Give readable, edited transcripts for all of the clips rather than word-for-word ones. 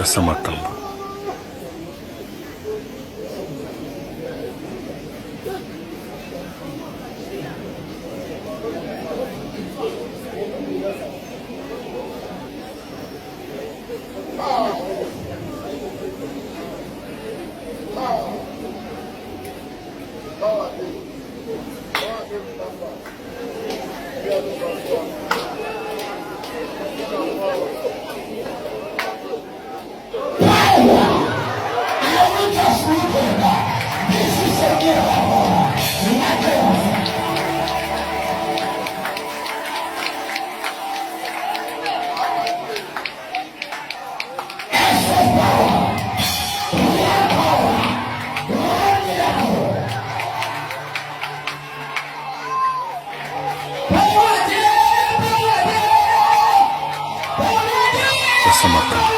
Pesa Makambo. Pesa Makambo.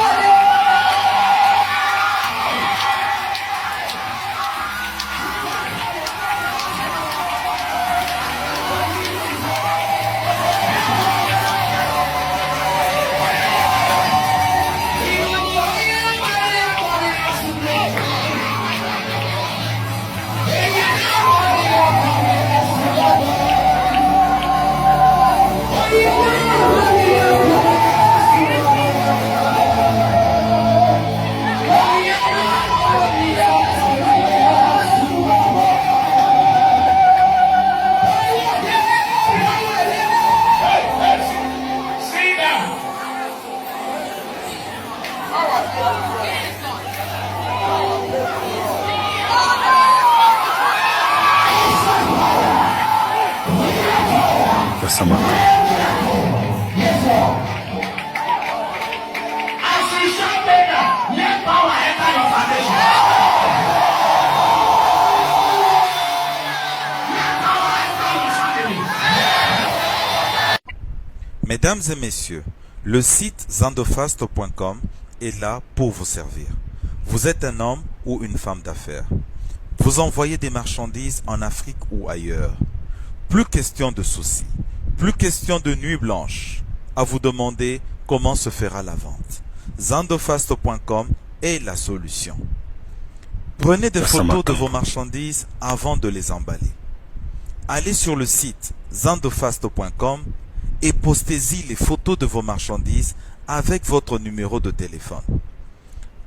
Pesa Makambo. Mesdames et messieurs, le site zandofast.com est là pour vous servir. Vous êtes un homme ou une femme d'affaires. Vous envoyez des marchandises en Afrique ou ailleurs. Plus question de soucis, plus question de nuit blanche à vous demander comment se fera la vente. Zandofast.com est la solution. Prenez des photos de vos marchandises avant de les emballer. Allez sur le site zandofast.com et postez-y les photos de vos marchandises avec votre numéro de téléphone.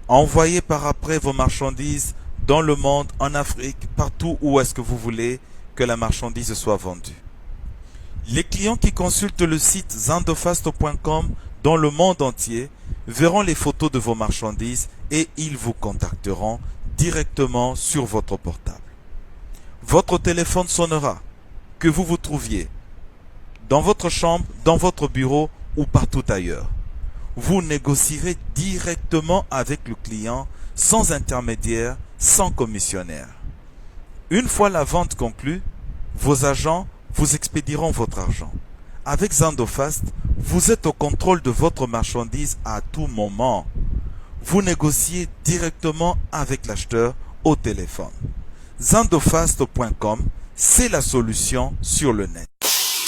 Envoyez par après vos marchandises dans le monde, en Afrique, partout où est-ce que vous voulez que la marchandise soit vendue. Les clients qui consultent le site zandofast.com dans le monde entier verront les photos de vos marchandises et ils vous contacteront directement sur votre portable. Votre téléphone sonnera, que vous vous trouviez dans votre chambre, dans votre bureau ou partout ailleurs. Vous négocierez directement avec le client, sans intermédiaire, sans commissionnaire. Une fois la vente conclue, vos agents vous expédieront votre argent. Avec Zandofast, vous êtes au contrôle de votre marchandise à tout moment. Vous négociez directement avec l'acheteur au téléphone. Zandofast.com, c'est la solution sur le net.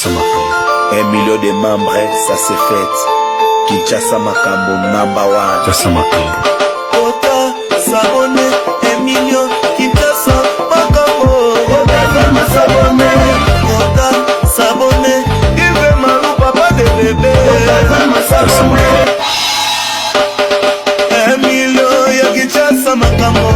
1 million de membres, ça c'est fait. Kinshasa Makambo #1. Pesa Makambo. Ota Sabone, 1 million. Kinshasa Makambo. Ota Sabone, Ota Sabone. Il veut malou papa de bébé. Ota Sabone. 1 million ya Kinshasa Makambo.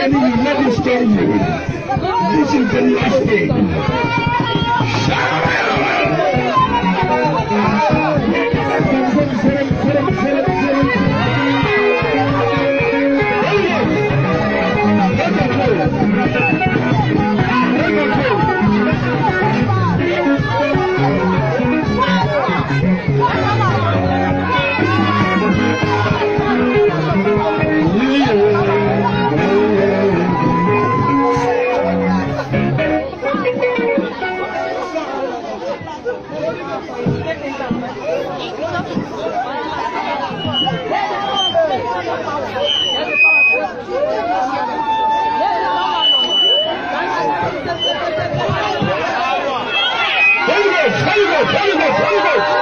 in the United States. This is the last day. Holy Ghost, Holy Ghost, Holy Ghost, Holy Ghost.